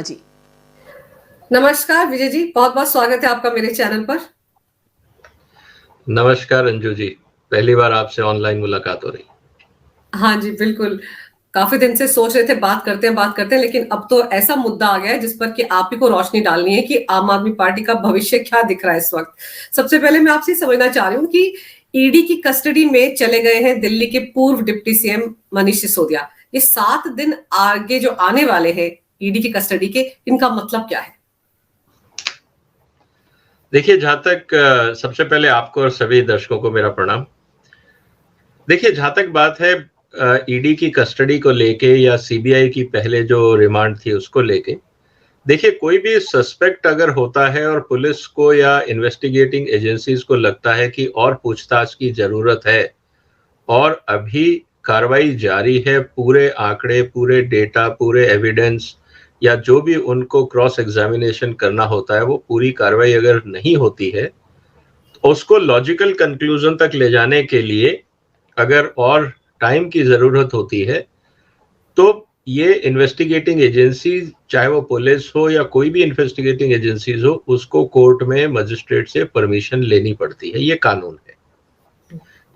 जी नमस्कार विजय जी, बहुत बहुत स्वागत है आपका मेरे चैनल पर। नमस्कार अंजू जी, पहली बार आपसे ऑनलाइन मुलाकात हो रही। हाँ जी बिल्कुल, काफी दिन से सोच रहे थे बात करते हैं, लेकिन अब तो ऐसा मुद्दा आ गया है जिस पर कि आप ही को रोशनी डालनी है कि आम आदमी पार्टी का भविष्य क्या दिख रहा है इस वक्त। सबसे पहले मैं आपसे समझना चाह रही हूँ कि ईडी की कस्टडी में चले गए हैं दिल्ली के पूर्व डिप्टी सीएम मनीष सिसोदिया। ये 7 दिन आगे जो आने वाले हैं ईडी की कस्टडी के, इनका मतलब क्या है? देखिए, जहां तक सबसे पहले आपको और सभी दर्शकों को मेरा प्रणाम। देखिए, जहां तक बात है ईडी की कस्टडी को लेके या सीबीआई की पहले जो रिमांड थी उसको लेके, देखिए कोई भी सस्पेक्ट अगर होता है और पुलिस को या इन्वेस्टिगेटिंग एजेंसीज को लगता है कि और पूछताछ की जरूरत है और अभी कार्रवाई जारी है, पूरे आंकड़े, पूरे डेटा, पूरे एविडेंस या जो भी उनको क्रॉस एग्जामिनेशन करना होता है वो पूरी कार्रवाई अगर नहीं होती है तो उसको लॉजिकल कंक्लूजन तक ले जाने के लिए अगर और टाइम की जरूरत होती है तो ये इन्वेस्टिगेटिंग एजेंसी, चाहे वो पुलिस हो या कोई भी इन्वेस्टिगेटिंग एजेंसीज हो, उसको कोर्ट में मजिस्ट्रेट से परमिशन लेनी पड़ती है। ये कानून है।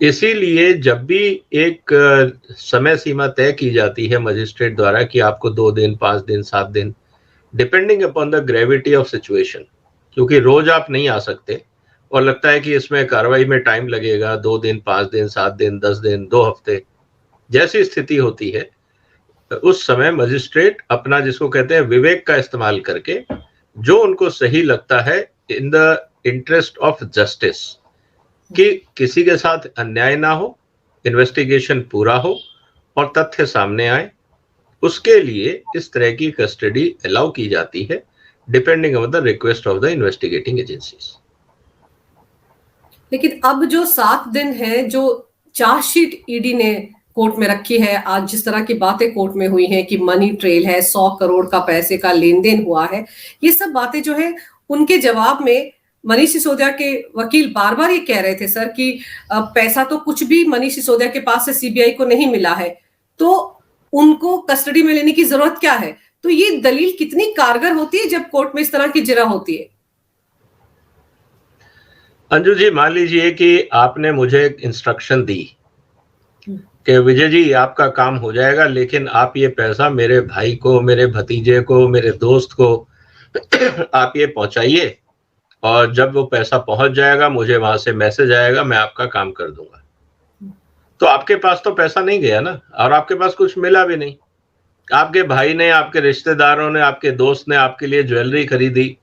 इसीलिए जब भी एक समय सीमा तय की जाती है मजिस्ट्रेट द्वारा कि आपको 2 दिन, 5 दिन, 7 दिन, depending upon the gravity of situation, क्योंकि रोज आप नहीं आ सकते और लगता है कि इसमें कार्रवाई में टाइम लगेगा, 2 दिन, 5 दिन, 7 दिन, 10 दिन, 2 हफ्ते, जैसी स्थिति होती है उस समय मजिस्ट्रेट अपना, जिसको कहते हैं विवेक का इस्तेमाल करके, जो उनको सही लगता है in the interest of justice, कि किसी के साथ अन्याय ना हो, इन्वेस्टिगेशन पूरा हो और तथ्य सामने आए, उसके लिए इस तरह की कस्टडी अलाउ की जाती है depending on the request of the investigating agencies. लेकिन अब जो 7 दिन है, जो चार्जशीट ईडी ने कोर्ट में रखी है, आज जिस तरह की बातें कोर्ट में हुई हैं कि मनी ट्रेल है, 100 करोड़ का पैसे का लेन देन हुआ है, ये सब बातें जो है उनके जवाब में मनीष सिसोदिया के वकील बार बार ये कह रहे थे सर कि पैसा तो कुछ भी मनीष सिसोदिया के पास से सीबीआई को नहीं मिला है, तो उनको कस्टडी में लेने की जरूरत क्या है? तो ये दलील कितनी कारगर होती है जब कोर्ट में इस तरह की जिरा होती है? अंजू जी, मान लीजिए कि आपने मुझे इंस्ट्रक्शन दी कि विजय जी आपका काम हो जाएगा, लेकिन आप ये पैसा मेरे भाई को, मेरे भतीजे को, मेरे दोस्त को आप ये पहुंचाइए और जब वो पैसा पहुंच जाएगा मुझे वहां से मैसेज आएगा, मैं आपका काम कर दूंगा। तो आपके पास तो पैसा नहीं गया ना, और आपके पास कुछ मिला भी नहीं। आपके भाई ने, आपके रिश्तेदारों ने, आपके दोस्त ने आपके लिए ज्वेलरी खरीदी,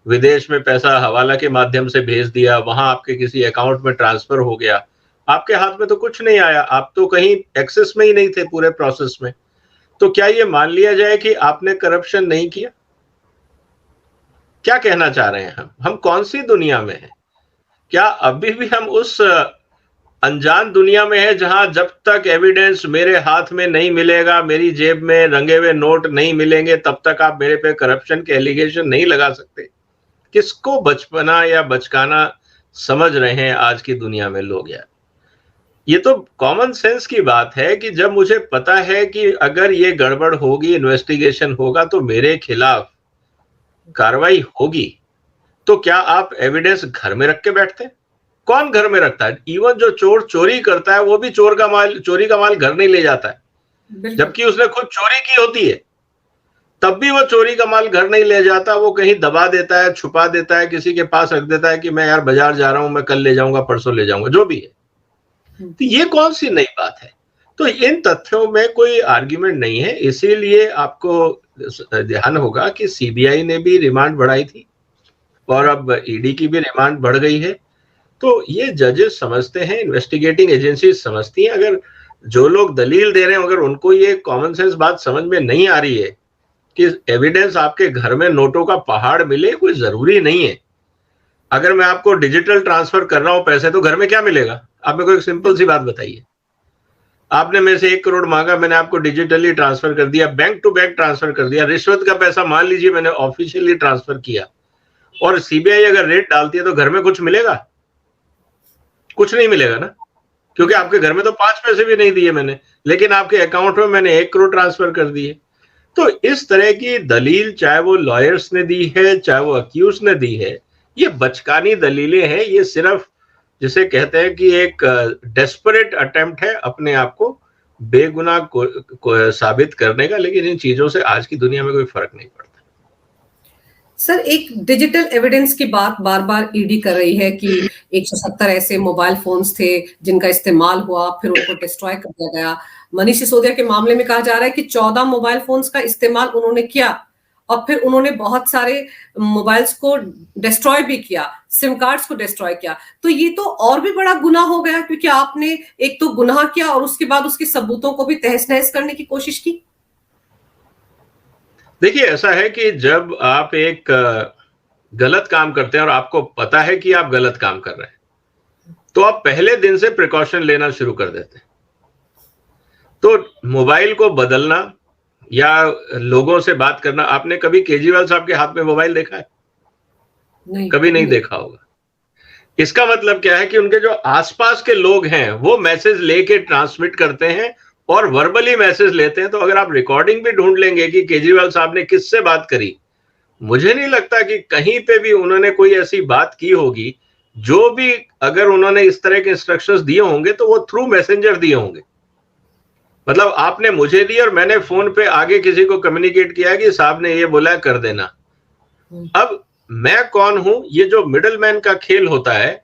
विदेश में पैसा हवाला के माध्यम से भेज दिया, वहां आपके किसी अकाउंट में ट्रांसफर हो गया, आपके हाथ में तो कुछ नहीं आया, आप तो कहीं एक्सेस में ही नहीं थे पूरे प्रोसेस में। तो क्या ये मान लिया जाए कि आपने करप्शन नहीं किया? क्या कहना चाह रहे हैं हम कौन सी दुनिया में हैं? क्या अभी भी हम उस अनजान दुनिया में है जहां जब तक एविडेंस मेरे हाथ में नहीं मिलेगा, मेरी जेब में रंगे हुए नोट नहीं मिलेंगे, तब तक आप मेरे पे करप्शन के एलिगेशन नहीं लगा सकते? किसको बचपना या बचकाना समझ रहे हैं आज की दुनिया में लोग यार? ये तो कॉमन सेंस की बात है कि जब मुझे पता है कि अगर ये गड़बड़ होगी, इन्वेस्टिगेशन होगा तो मेरे खिलाफ कार्रवाई होगी, तो क्या आप एविडेंस घर में रख के बैठते? कौन घर में रखता है? इवन जो चोर चोरी करता है वो भी चोरी का माल घर नहीं ले जाता है, जबकि उसने खुद चोरी की होती है, तब भी वो चोरी का माल घर नहीं ले जाता, वो कहीं दबा देता है, छुपा देता है, किसी के पास रख देता है कि मैं यार बाजार जा रहा हूं, मैं कल ले जाऊंगा, परसों ले जाऊंगा, जो भी है। तो ये कौन सी नई बात है? तो इन तथ्यों में कोई आर्ग्यूमेंट नहीं है। इसीलिए आपको ध्यान होगा कि सीबीआई ने भी रिमांड बढ़ाई थी और अब ईडी की भी रिमांड बढ़ गई है। तो ये जजेस समझते हैं, इन्वेस्टिगेटिंग एजेंसी समझती हैं। अगर जो लोग दलील दे रहे हैं, अगर उनको ये कॉमन सेंस बात समझ में नहीं आ रही है कि एविडेंस आपके घर में नोटों का पहाड़ मिले, कोई जरूरी नहीं है। अगर मैं आपको डिजिटल ट्रांसफर कर रहा हूं पैसे, तो घर में क्या मिलेगा? आप मेरे को एक सिंपल सी बात बताइए। आपने मेरे से 1 करोड़ मांगा, मैंने आपको डिजिटली ट्रांसफर कर दिया, बैंक टू बैंक ट्रांसफर कर दिया। रिश्वत का पैसा मान लीजिए मैंने ऑफिशियली ट्रांसफर किया और सीबीआई अगर रेट डालती है तो घर में कुछ मिलेगा? कुछ नहीं मिलेगा ना, क्योंकि आपके घर में तो 5 पैसे भी नहीं दिए मैंने, लेकिन आपके अकाउंट में मैंने 1 करोड़ ट्रांसफर कर दिए। तो इस तरह की दलील चाहे वो लॉयर्स ने दी है, चाहे वो अक्यूज ने दी है, ये बचकानी दलीलें हैं। ये सिर्फ जिसे कहते हैं कि एक डेस्परेट अटेम्प्ट है अपने आप को बेगुनाह को साबित करने का। लेकिन इन चीजों से आज की दुनिया में कोई फर्क नहीं पड़ता। सर, एक डिजिटल एविडेंस की बात बार बार ईडी कर रही है कि 170 ऐसे मोबाइल फोन्स थे जिनका इस्तेमाल हुआ, फिर उनको डिस्ट्रॉय कर दिया गया। मनीष सिसोदिया के मामले में कहा जा रहा है कि 14 मोबाइल फोन्स का इस्तेमाल उन्होंने किया और फिर उन्होंने बहुत सारे मोबाइल्स को डिस्ट्रॉय भी किया, सिम कार्ड्स को डिस्ट्रॉय किया। तो ये तो और भी बड़ा गुनाह हो गया, क्योंकि आपने एक तो गुनाह किया और उसके बाद उसके सबूतों को भी तहस नहस करने की कोशिश की। देखिए, ऐसा है कि जब आप एक गलत काम करते हैं और आपको पता है कि आप गलत काम कर रहे हैं, तो आप पहले दिन से प्रिकॉशन लेना शुरू कर देते हैं। तो मोबाइल को बदलना या लोगों से बात करना, आपने कभी केजरीवाल साहब के हाथ में मोबाइल देखा है? नहीं, कभी नहीं देखा होगा। इसका मतलब क्या है कि उनके जो आसपास के लोग हैं वो मैसेज लेके ट्रांसमिट करते हैं और वर्बली मैसेज लेते हैं। तो अगर आप रिकॉर्डिंग भी ढूंढ लेंगे कि केजरीवाल साहब ने किससे बात करी, मुझे नहीं लगता कि कहीं पे भी उन्होंने कोई ऐसी बात की होगी। जो भी अगर उन्होंने इस तरह के इंस्ट्रक्शंस दिए होंगे तो वो थ्रू मैसेंजर दिए होंगे। मतलब आपने मुझे दी और मैंने फोन पे आगे किसी को कम्युनिकेट किया कि साहब ने ये बोला कर देना। अब मैं कौन हूं? ये जो मिडल मैन का खेल होता है,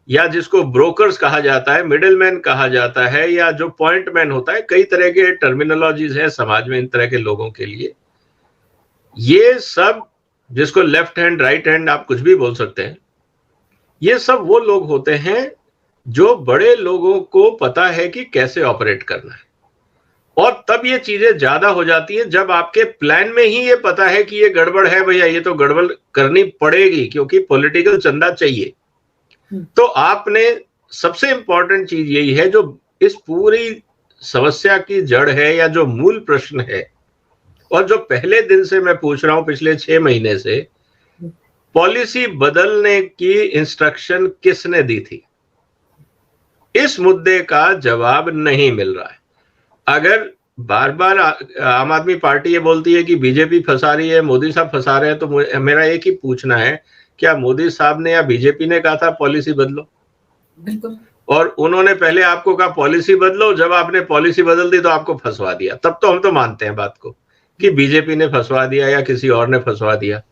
या जिसको ब्रोकर्स कहा जाता है, मिडल मैन कहा जाता है, या जो पॉइंट मैन होता है, कई तरह के टर्मिनोलॉजीज है समाज में इन तरह के लोगों के लिए। ये सब, जिसको लेफ्ट हैंड राइट हैंड आप कुछ भी बोल सकते हैं, ये सब वो लोग होते हैं जो बड़े लोगों को पता है कि कैसे ऑपरेट करना है। और तब ये चीजें ज्यादा हो जाती है जब आपके प्लान में ही ये पता है कि ये गड़बड़ है भैया, ये तो गड़बड़ करनी पड़ेगी क्योंकि पॉलिटिकल चंदा चाहिए। तो आपने, सबसे इंपॉर्टेंट चीज यही है जो इस पूरी समस्या की जड़ है या जो मूल प्रश्न है, और जो पहले दिन से मैं पूछ रहा हूं पिछले 6 महीने से, पॉलिसी बदलने की इंस्ट्रक्शन किसने दी थी? इस मुद्दे का जवाब नहीं मिल रहा है। अगर बार बार आम आदमी पार्टी ये बोलती है कि बीजेपी फंसा रही है, मोदी साहब फंसा रहे हैं, तो मेरा एक ही पूछना है, क्या मोदी साहब ने या बीजेपी ने कहा था पॉलिसी बदलो? बिल्कुल। और उन्होंने पहले आपको कहा पॉलिसी बदलो, जब आपने पॉलिसी बदल दी तो आपको फंसवा दिया। तब तो हम तो मानते हैं बात को कि बीजेपी ने फंसवा दिया या किसी और ने फंसवा दिया।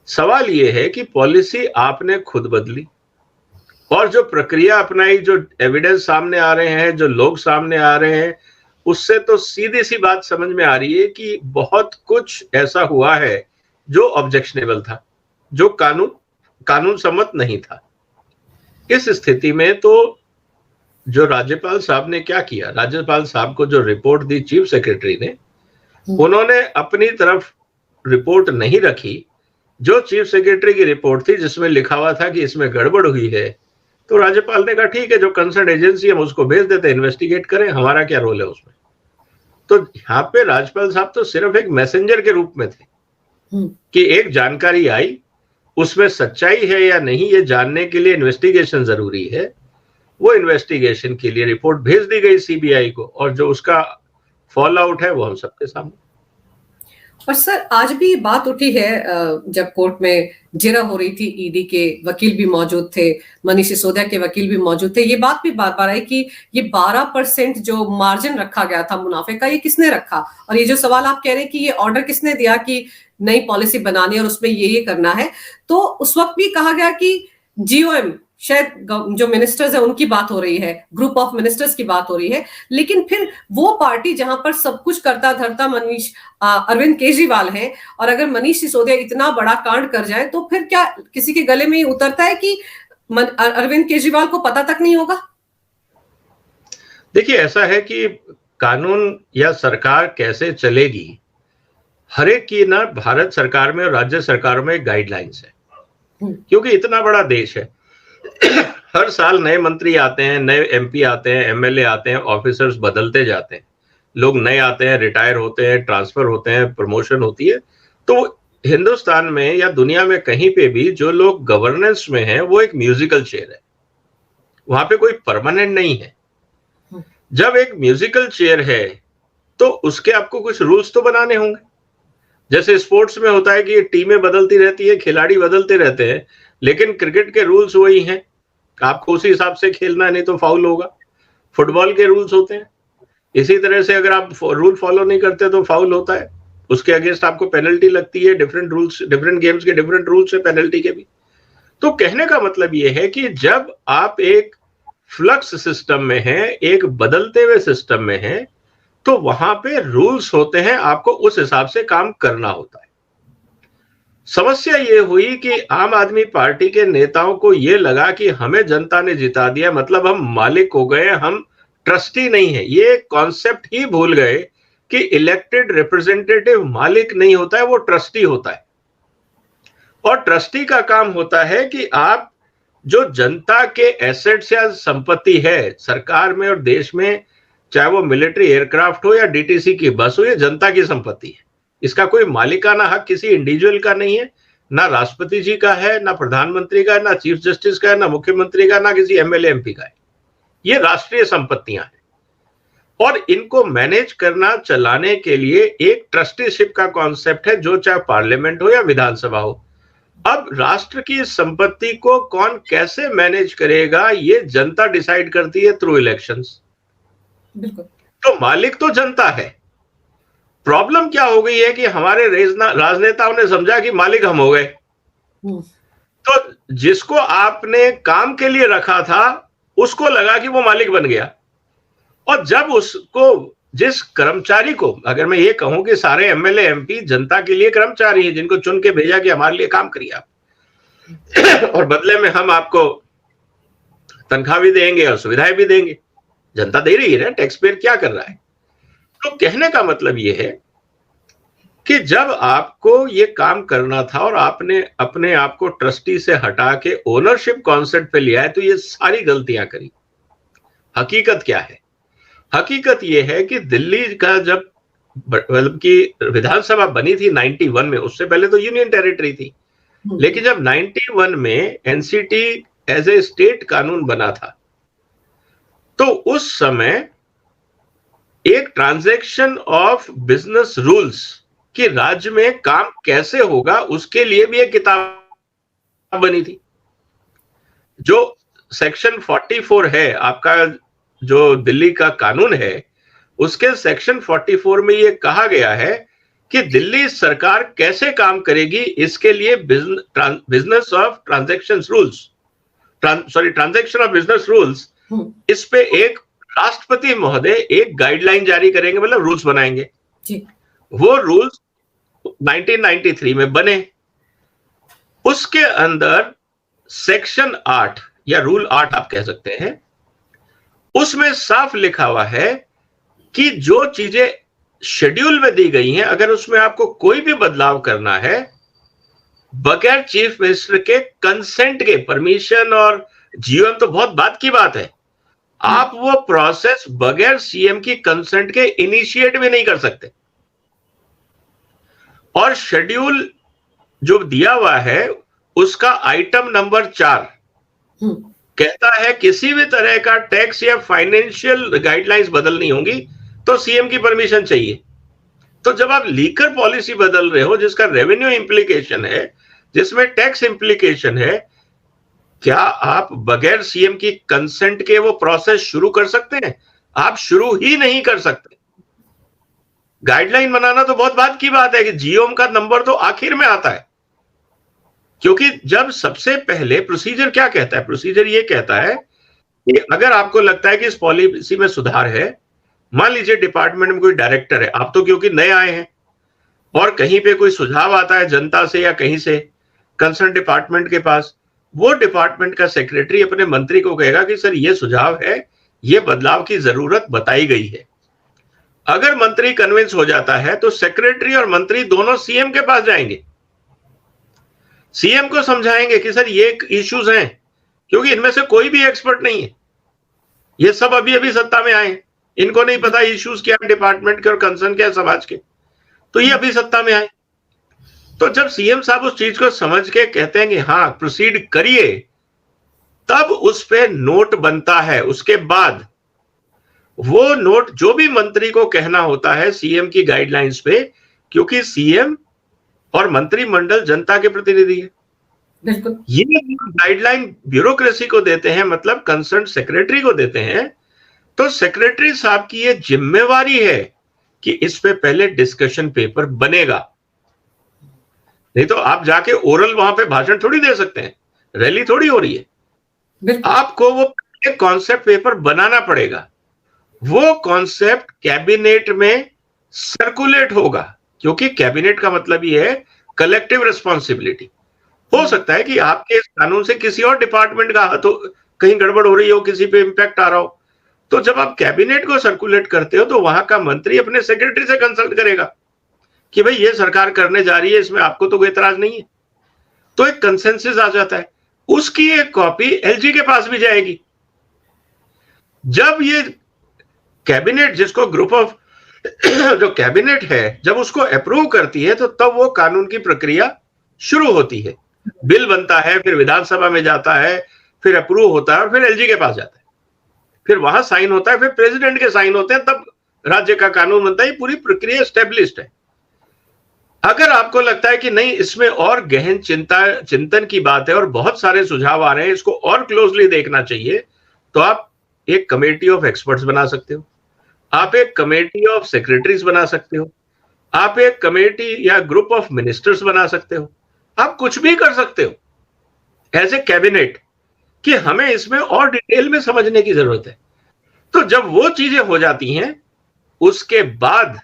सवाल यह है कि पॉलिसी आपने खुद बदली, और जो प्रक्रिया अपनाई, जो एविडेंस सामने आ रहे हैं, जो लोग सामने आ रहे हैं, उससे तो सीधी सी बात समझ में आ रही है कि बहुत कुछ ऐसा हुआ है जो ऑब्जेक्शनेबल था, जो कानून सम्मत नहीं था। इस स्थिति में तो जो राज्यपाल साहब ने क्या किया, राज्यपाल साहब को जो रिपोर्ट दी चीफ सेक्रेटरी ने, उन्होंने अपनी तरफ रिपोर्ट नहीं रखी। जो चीफ सेक्रेटरी की रिपोर्ट थी जिसमें लिखा हुआ था कि इसमें गड़बड़ हुई है, तो राज्यपाल ने कहा ठीक है, जो कंसर्न एजेंसी है हम उसको भेज देते हैं, इन्वेस्टिगेट करें, हमारा क्या रोल है उसमें। तो यहाँ पे राज्यपाल साहब तो सिर्फ एक मैसेंजर के रूप में थे कि एक जानकारी आई, उसमें सच्चाई है या नहीं ये जानने के लिए इन्वेस्टिगेशन जरूरी है। वो इन्वेस्टिगेशन के लिए रिपोर्ट भेज दी गई सीबीआई को, और जो उसका फॉल आउट है वो हम सबके सामने। और सर, आज भी बात उठी है, जब कोर्ट में जिरह हो रही थी, ईडी के वकील भी मौजूद थे, मनीष सिसोदिया के वकील भी मौजूद थे, ये बात भी बार बार आई कि ये 12% जो मार्जिन रखा गया था मुनाफे का, ये किसने रखा? और ये जो सवाल आप कह रहे हैं कि ये ऑर्डर किसने दिया कि नई पॉलिसी बनानी और उसमें ये करना है, तो उस वक्त भी कहा गया कि जीओएम, शायद जो मिनिस्टर्स है उनकी बात हो रही है, ग्रुप ऑफ मिनिस्टर्स की बात हो रही है। लेकिन फिर वो पार्टी जहां पर सब कुछ करता धरता अरविंद केजरीवाल है, और अगर मनीष सिसोदिया इतना बड़ा कांड कर जाए तो फिर क्या किसी के गले में ही उतरता है कि अरविंद केजरीवाल को पता तक नहीं होगा? देखिए, ऐसा है कि कानून या सरकार कैसे चलेगी, हर एक की ना भारत सरकार में और राज्य सरकारों में गाइडलाइंस है, क्योंकि इतना बड़ा देश है। हर साल नए मंत्री आते हैं, नए एमपी आते हैं, एमएलए आते हैं, ऑफिसर्स बदलते जाते हैं, लोग नए आते हैं, रिटायर होते हैं, ट्रांसफर होते हैं, प्रमोशन होती है। तो हिंदुस्तान में या दुनिया में कहीं पे भी जो लोग गवर्नेंस में हैं वो एक म्यूजिकल चेयर है, वहां पे कोई परमानेंट नहीं है। जब एक म्यूजिकल चेयर है तो उसके आपको कुछ रूल्स तो बनाने होंगे। जैसे स्पोर्ट्स में होता है कि टीमें बदलती रहती है, खिलाड़ी बदलते रहते हैं, लेकिन क्रिकेट के रूल्स वही हैं, आपको उसी हिसाब से खेलना है, नहीं तो फाउल होगा। फुटबॉल के रूल्स होते हैं, इसी तरह से अगर आप रूल फॉलो नहीं करते तो फाउल होता है, उसके अगेंस्ट आपको पेनल्टी लगती है। डिफरेंट रूल्स, डिफरेंट गेम्स के डिफरेंट रूल्स है पेनल्टी के भी। तो कहने का मतलब ये है कि जब आप एक फ्लक्स सिस्टम में हैं, एक बदलते हुए सिस्टम में हैं, तो वहां पे रूल्स होते हैं, आपको उस हिसाब से काम करना होता है। समस्या ये हुई कि आम आदमी पार्टी के नेताओं को ये लगा कि हमें जनता ने जिता दिया, मतलब हम मालिक हो गए, हम ट्रस्टी नहीं है। ये कॉन्सेप्ट ही भूल गए कि इलेक्टेड रिप्रेजेंटेटिव मालिक नहीं होता है, वो ट्रस्टी होता है। और ट्रस्टी का काम होता है कि आप जो जनता के एसेट्स या संपत्ति है सरकार में और देश में, चाहे वो मिलिट्री एयरक्राफ्ट हो या डीटीसी की बस हो, ये जनता की संपत्ति है। इसका कोई मालिकाना हक किसी इंडिविजुअल का नहीं है, ना राष्ट्रपति जी का है, ना प्रधानमंत्री का है, ना चीफ जस्टिस का है, ना मुख्यमंत्री का, ना किसी एमएलए एमपी का है। ये राष्ट्रीय संपत्तियां हैं और इनको मैनेज करना, चलाने के लिए एक ट्रस्टीशिप का कॉन्सेप्ट है, जो चाहे पार्लियामेंट हो या विधानसभा हो। अब राष्ट्र की संपत्ति को कौन कैसे मैनेज करेगा, ये जनता डिसाइड करती है थ्रू इलेक्शंस। तो मालिक तो जनता है। प्रॉब्लम क्या हो गई है कि हमारे राजनेताओं ने समझा कि मालिक हम हो गए। तो जिसको आपने काम के लिए रखा था उसको लगा कि वो मालिक बन गया, और जब उसको, जिस कर्मचारी को, अगर मैं ये कहूं कि सारे एमएलए एमपी जनता के लिए कर्मचारी हैं, जिनको चुन के भेजा कि हमारे लिए काम करिए आप और बदले में हम आपको तनख्वाह भी देंगे और सुविधाएं भी देंगे, जनता दे रही है ना, टैक्स पेयर क्या कर रहा है। तो कहने का मतलब यह है कि जब आपको ये काम करना था और आपने अपने आप को ट्रस्टी से हटा के ओनरशिप कॉन्सेप्ट पे लिया है, तो ये सारी गलतियां करी। हकीकत क्या है? हकीकत ये है कि दिल्ली का जब मतलब की विधानसभा बनी थी 91 में, उससे पहले तो यूनियन टेरिटरी थी, लेकिन जब 91 में एनसीटी एज ए स्टेट कानून बना था, तो उस समय एक ट्रांजैक्शन ऑफ बिजनेस रूल्स कि राज्य में काम कैसे होगा, उसके लिए भी एक किताब बनी थी। जो सेक्शन 44 है आपका, जो दिल्ली का कानून है, उसके सेक्शन 44 में यह कहा गया है कि दिल्ली सरकार कैसे काम करेगी, इसके लिए business of transaction rules, transaction of business rules, इस पे एक राष्ट्रपति महोदय एक गाइडलाइन जारी करेंगे, मतलब रूल्स बनाएंगे जी। वो रूल्स 1993 में बने। उसके अंदर सेक्शन 8 या रूल 8 आप कह सकते हैं, उसमें साफ लिखा हुआ है कि जो चीजें शेड्यूल में दी गई हैं, अगर उसमें आपको कोई भी बदलाव करना है, बगैर चीफ मिनिस्टर के कंसेंट के, परमिशन और जीओएम तो बहुत बात की बात है, आप वो प्रोसेस बगैर सीएम की कंसेंट के इनिशिएट भी नहीं कर सकते। और शेड्यूल जो दिया हुआ है उसका आइटम नंबर 4 कहता है किसी भी तरह का टैक्स या फाइनेंशियल गाइडलाइंस बदलनी होगी तो सीएम की परमिशन चाहिए। तो जब आप लीकर पॉलिसी बदल रहे हो जिसका रेवेन्यू इंप्लीकेशन है, जिसमें टैक्स इंप्लीकेशन है, क्या आप बगैर सीएम की कंसेंट के वो प्रोसेस शुरू कर सकते हैं? आप शुरू ही नहीं कर सकते। गाइडलाइन बनाना तो बहुत बात की बात है कि जीओएम का नंबर तो आखिर में आता है, क्योंकि जब सबसे पहले प्रोसीजर क्या कहता है, प्रोसीजर ये कहता है कि अगर आपको लगता है कि इस पॉलिसी में सुधार है, मान लीजिए डिपार्टमेंट में कोई डायरेक्टर है, आप तो क्योंकि नए आए हैं, और कहीं पे कोई सुझाव आता है जनता से या कहीं से कंसर्न डिपार्टमेंट के पास, वो डिपार्टमेंट का सेक्रेटरी अपने मंत्री को कहेगा कि सर ये सुझाव है, ये बदलाव की जरूरत बताई गई है। अगर मंत्री कन्विंस हो जाता है तो सेक्रेटरी और मंत्री दोनों सीएम के पास जाएंगे, सीएम को समझाएंगे कि सर ये इश्यूज हैं, क्योंकि इनमें से कोई भी एक्सपर्ट नहीं है, ये सब अभी अभी सत्ता में आए, इनको नहीं पता इश्यूज क्या है डिपार्टमेंट के और कंसर्न क्या है समाज के, तो ये अभी सत्ता में आए। तो जब सीएम साहब उस चीज को समझ के कहते हैं कि हाँ प्रोसीड करिए, तब उस पे नोट बनता है। उसके बाद वो नोट जो भी मंत्री को कहना होता है सीएम की गाइडलाइंस पे, क्योंकि सीएम और मंत्रिमंडल जनता के प्रतिनिधि है। बिल्कुल। ये गाइडलाइन ब्यूरोक्रेसी को देते हैं, मतलब कंसर्न सेक्रेटरी को देते हैं, तो सेक्रेटरी साहब की ये जिम्मेवारी है कि इस पे पहले डिस्कशन पेपर बनेगा। नहीं तो आप जाके ओरल वहां पे भाषण थोड़ी दे सकते हैं, रैली थोड़ी हो रही है। आपको वो कॉन्सेप्ट पेपर बनाना पड़ेगा। वो कॉन्सेप्ट कैबिनेट में सर्कुलेट होगा, क्योंकि कैबिनेट का मतलब ये है कलेक्टिव रिस्पॉन्सिबिलिटी। हो सकता है कि आपके इस कानून से किसी और डिपार्टमेंट का तो कहीं गड़बड़ हो रही हो, किसी पे इंपैक्ट आ रहा हो, तो जब आप कैबिनेट को सर्कुलेट करते हो तो वहां का मंत्री अपने सेक्रेटरी से कंसल्ट करेगा कि भाई ये सरकार करने जा रही है, इसमें आपको तो कोई एतराज नहीं है। तो एक कंसेंसस आ जाता है, उसकी एक कॉपी एलजी के पास भी जाएगी। जब ये कैबिनेट, जिसको ग्रुप ऑफ जो कैबिनेट है, जब उसको अप्रूव करती है तो तब वो कानून की प्रक्रिया शुरू होती है। बिल बनता है, फिर विधानसभा में जाता है, फिर अप्रूव होता है और फिर एलजी के पास जाता है, फिर वहां साइन होता है, फिर प्रेसिडेंट के साइन होते हैं, तब राज्य का कानून बनता है। पूरी प्रक्रिया एस्टेब्लिश्ड है। अगर आपको लगता है कि नहीं, इसमें और गहन चिंतन की बात है और बहुत सारे सुझाव आ रहे हैं, इसको और क्लोजली देखना चाहिए, तो आप एक कमेटी ऑफ एक्सपर्ट्स बना सकते हो, आप एक कमेटी ऑफ सेक्रेटरीज बना सकते हो, आप एक कमेटी या ग्रुप ऑफ मिनिस्टर्स बना सकते हो, आप कुछ भी कर सकते हो एज ए कैबिनेट कि हमें इसमें और डिटेल में समझने की जरूरत है। तो जब वो चीजें हो जाती हैं, उसके बाद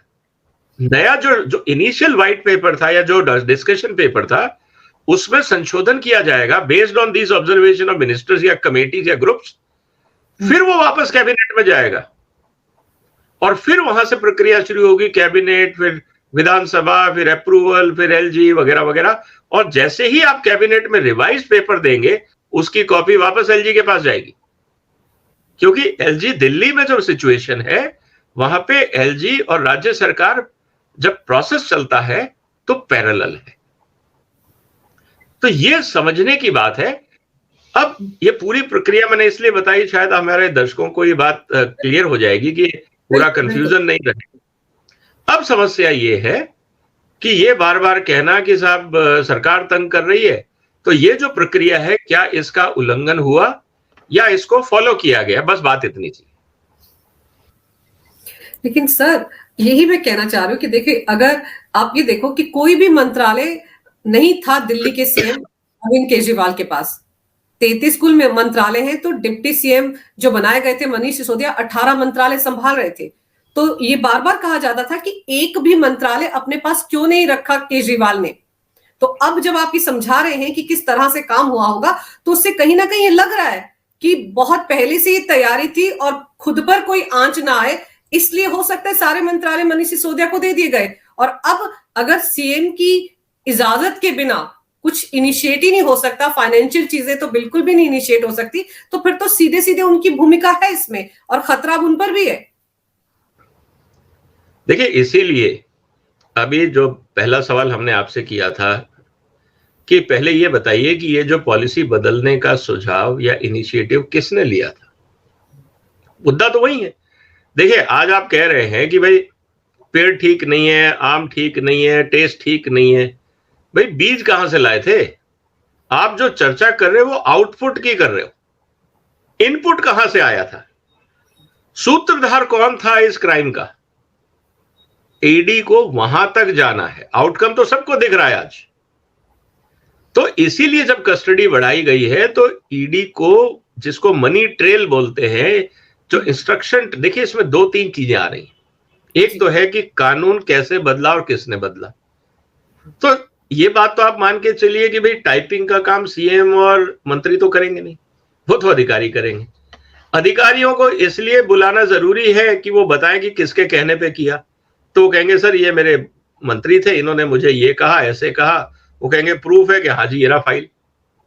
नया जो इनिशियल व्हाइट पेपर था या जो डिस्कशन पेपर था, उसमें संशोधन किया जाएगा based on this observation of ministers या कमेटीज या ग्रुप्स। फिर वो वापस कैबिनेट में जाएगा और फिर वहां से प्रक्रिया शुरू होगी, कैबिनेट, फिर विधानसभा, फिर अप्रूवल, फिर एलजी वगैरह वगैरह। और जैसे ही आप कैबिनेट में रिवाइज पेपर देंगे, उसकी कॉपी वापस एलजी के पास जाएगी, क्योंकि एलजी दिल्ली में जो सिचुएशन है, वहां पे एलजी और राज्य सरकार जब प्रोसेस चलता है तो पैरेलल है। तो ये समझने की बात है। अब ये पूरी प्रक्रिया मैंने इसलिए बताई, शायद हमारे दर्शकों को ये बात क्लियर हो जाएगी कि पूरा कंफ्यूजन नहीं रहे। अब समस्या ये है कि ये बार बार कहना कि साहब सरकार तंग कर रही है, तो ये जो प्रक्रिया है, क्या इसका उल्लंघन हुआ या इसको फॉलो किया गया, बस बात इतनी थी। लेकिन सर, यही मैं कहना चाह रही हूँ कि देखिए, अगर आप ये देखो कि कोई भी मंत्रालय नहीं था दिल्ली के सीएम अरविंद केजरीवाल के पास। 33 कुल में मंत्रालय हैं, तो डिप्टी सीएम जो बनाए गए थे मनीष सिसोदिया 18 मंत्रालय संभाल रहे थे। तो ये बार बार कहा जाता था कि एक भी मंत्रालय अपने पास क्यों नहीं रखा केजरीवाल ने। तो अब जब आप ये समझा रहे हैं कि किस तरह से काम हुआ होगा, तो उससे कहीं ना कहीं ये लग रहा है कि बहुत पहले से ये तैयारी थी और खुद पर कोई आंच ना आए, इसलिए हो सकता है सारे मंत्रालय मनीष सिसोदिया को दे दिए गए। और अब अगर सीएम की इजाजत के बिना कुछ इनिशिएट ही नहीं हो सकता, फाइनेंशियल चीजें तो बिल्कुल भी नहीं इनिशिएट हो सकती, तो फिर तो सीधे सीधे उनकी भूमिका है इसमें और खतरा उन पर भी है। देखिए, इसीलिए अभी जो पहला सवाल हमने आपसे किया था कि पहले ये बताइए कि ये जो पॉलिसी बदलने का सुझाव या इनिशिएटिव किसने लिया था, मुद्दा तो वही है। देखिए, आज आप कह रहे हैं कि भाई पेड़ ठीक नहीं है, आम ठीक नहीं है, टेस्ट ठीक नहीं है। भाई बीज कहां से लाए थे? आप जो चर्चा कर रहे हो वो आउटपुट की कर रहे हो, इनपुट कहां से आया था? सूत्रधार कौन था इस क्राइम का? ईडी को वहां तक जाना है, आउटकम तो सबको दिख रहा है आज। तो इसीलिए जब कस्टडी बढ़ाई गई है तो ईडी को, जिसको मनी ट्रेल बोलते हैं, जो इंस्ट्रक्शन, देखिए इसमें 2-3 चीजें आ रही हैं। एक तो है कि कानून कैसे बदला और किसने बदला। तो ये बात तो आप मान के चलिए कि भाई टाइपिंग का काम सीएम और मंत्री तो करेंगे नहीं, वो तो अधिकारी करेंगे। अधिकारियों को इसलिए बुलाना जरूरी है कि वो बताएं कि किसके कहने पे किया। तो वो कहेंगे सर ये मेरे मंत्री थे, इन्होंने मुझे ये कहा, ऐसे कहा। वो कहेंगे प्रूफ है कि हाँ जी ये रहा फाइल,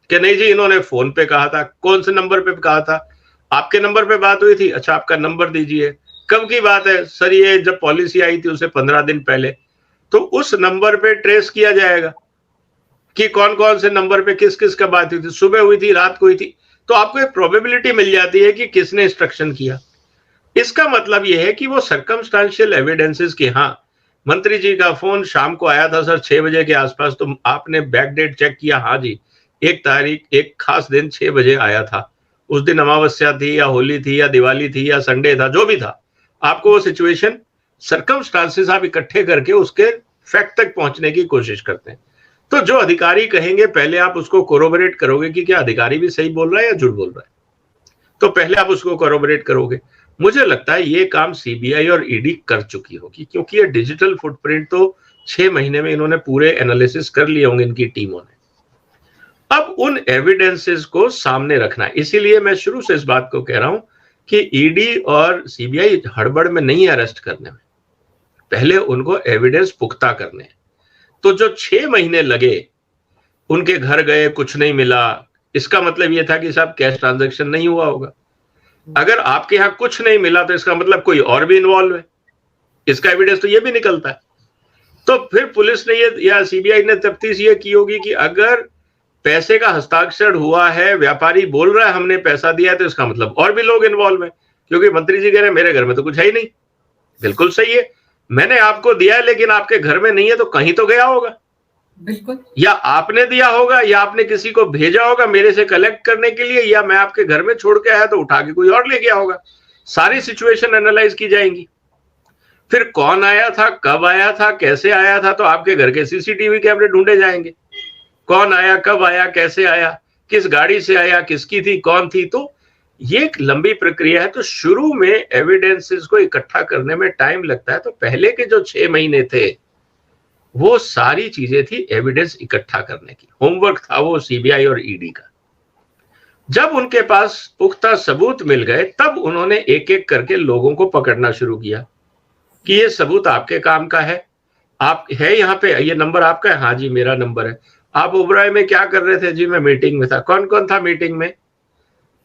कि नहीं जी इन्होंने फोन पे कहा था। कौन से नंबर पे कहा था? आपके नंबर पे बात हुई थी, अच्छा आपका नंबर दीजिए। कब की बात है? सर ये जब पॉलिसी आई थी उससे 15 दिन पहले। तो उस नंबर पे ट्रेस किया जाएगा कि कौन कौन से नंबर पे किस किस का बात हुई थी, सुबह हुई थी, रात को हुई थी। तो आपको एक प्रोबेबिलिटी मिल जाती है कि किसने इंस्ट्रक्शन किया। इसका मतलब यह है कि वो सर्कमस्टांशियल एविडेंसेस कि हाँ मंत्री जी का फोन शाम को आया था सर 6 बजे के आसपास, तो आपने बैकडेट चेक किया? हाँ जी, एक तारीख, एक खास दिन 6 बजे आया था। उस दिन अमावस्या थी या होली थी या दिवाली थी या संडे था, जो भी था, आपको वो सिचुएशन, सर्कमस्टांसेस आप इकट्ठे करके उसके फैक्ट तक पहुंचने की कोशिश करते हैं। तो जो अधिकारी कहेंगे पहले आप उसको कोरोबरेट करोगे कि क्या अधिकारी भी सही बोल रहा है या झूठ बोल रहा है, तो पहले आप उसको कोरोबरेट करोगे। मुझे लगता है ये काम सीबीआई और ईडी कर चुकी होगी, क्योंकि ये डिजिटल फुटप्रिंट तो 6 महीने में इन्होंने पूरे एनालिसिस कर लिए होंगे इनकी टीमों ने। अब उन एविडेंसेस को सामने रखना है, इसीलिए मैं शुरू से इस बात को कह रहा हूं कि ईडी और सीबीआई हड़बड़ में नहीं अरेस्ट करने में, पहले उनको एविडेंस पुख्ता करने हैं। तो जो 6 महीने लगे, उनके घर गए, कुछ नहीं मिला, इसका मतलब यह था कि साहब कैश ट्रांजैक्शन नहीं हुआ होगा। अगर आपके यहां कुछ नहीं मिला तो इसका मतलब कोई और भी इन्वॉल्व है, इसका एविडेंस तो ये भी निकलता है। तो फिर पुलिस ने ये या सीबीआई ने तफ्तीश ये की होगी कि अगर पैसे का हस्ताक्षर हुआ है, व्यापारी बोल रहा है हमने पैसा दिया है, तो इसका मतलब और भी लोग इन्वॉल्व हैं, क्योंकि मंत्री जी कह रहे हैं मेरे घर में तो कुछ है ही नहीं। बिल्कुल सही है, मैंने आपको दिया है लेकिन आपके घर में नहीं है, तो कहीं तो गया होगा। बिल्कुल, या आपने दिया होगा या आपने किसी को भेजा होगा मेरे से कलेक्ट करने के लिए, या मैं आपके घर में छोड़ के आया तो उठा के कोई और ले गया होगा। सारी सिचुएशन एनालाइज की जाएंगी। फिर कौन आया था, कब आया था, कैसे आया था, तो आपके घर के सीसीटीवी कैमरे ढूंढे जाएंगे। कौन आया, कब आया, कैसे आया, किस गाड़ी से आया, किसकी थी, कौन थी। तो ये एक लंबी प्रक्रिया है। तो शुरू में एविडेंसेस को इकट्ठा करने में टाइम लगता है। तो पहले के जो 6 महीने थे वो सारी चीजें थी एविडेंस इकट्ठा करने की, होमवर्क था वो सीबीआई और ईडी का। जब उनके पास पुख्ता सबूत मिल गए तब उन्होंने एक एक करके लोगों को पकड़ना शुरू किया कि ये सबूत आपके काम का है, आप है यहाँ पे, ये नंबर आपका है? हाँ जी मेरा नंबर है। आप ओबराय में क्या कर रहे थे? जी मैं मीटिंग में था। कौन कौन था मीटिंग में?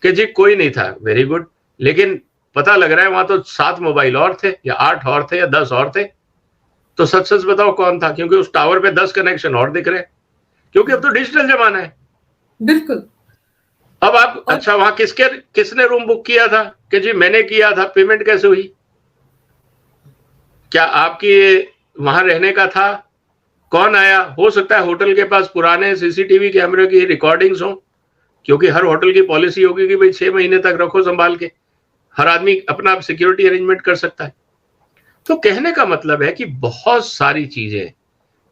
कि जी कोई नहीं था। वेरी गुड, लेकिन पता लग रहा है वहां तो 7 मोबाइल और थे या 8 और थे या 10 और थे, तो सच सच बताओ कौन था, क्योंकि उस टावर पे 10 कनेक्शन और दिख रहे, क्योंकि अब तो डिजिटल जमाना है। बिल्कुल। अब आप अच्छा वहां किसने रूम बुक किया था? कि जी मैंने किया था। पेमेंट कैसे हुई? क्या आपकी वहां रहने का था? कौन आया? हो सकता है होटल के पास पुराने सीसीटीवी कैमरे की रिकॉर्डिंग्स हो, क्योंकि हर होटल की पॉलिसी होगी कि भाई 6 महीने तक रखो संभाल के, हर आदमी अपना सिक्योरिटी अरेंजमेंट कर सकता है। तो कहने का मतलब है कि बहुत सारी चीजें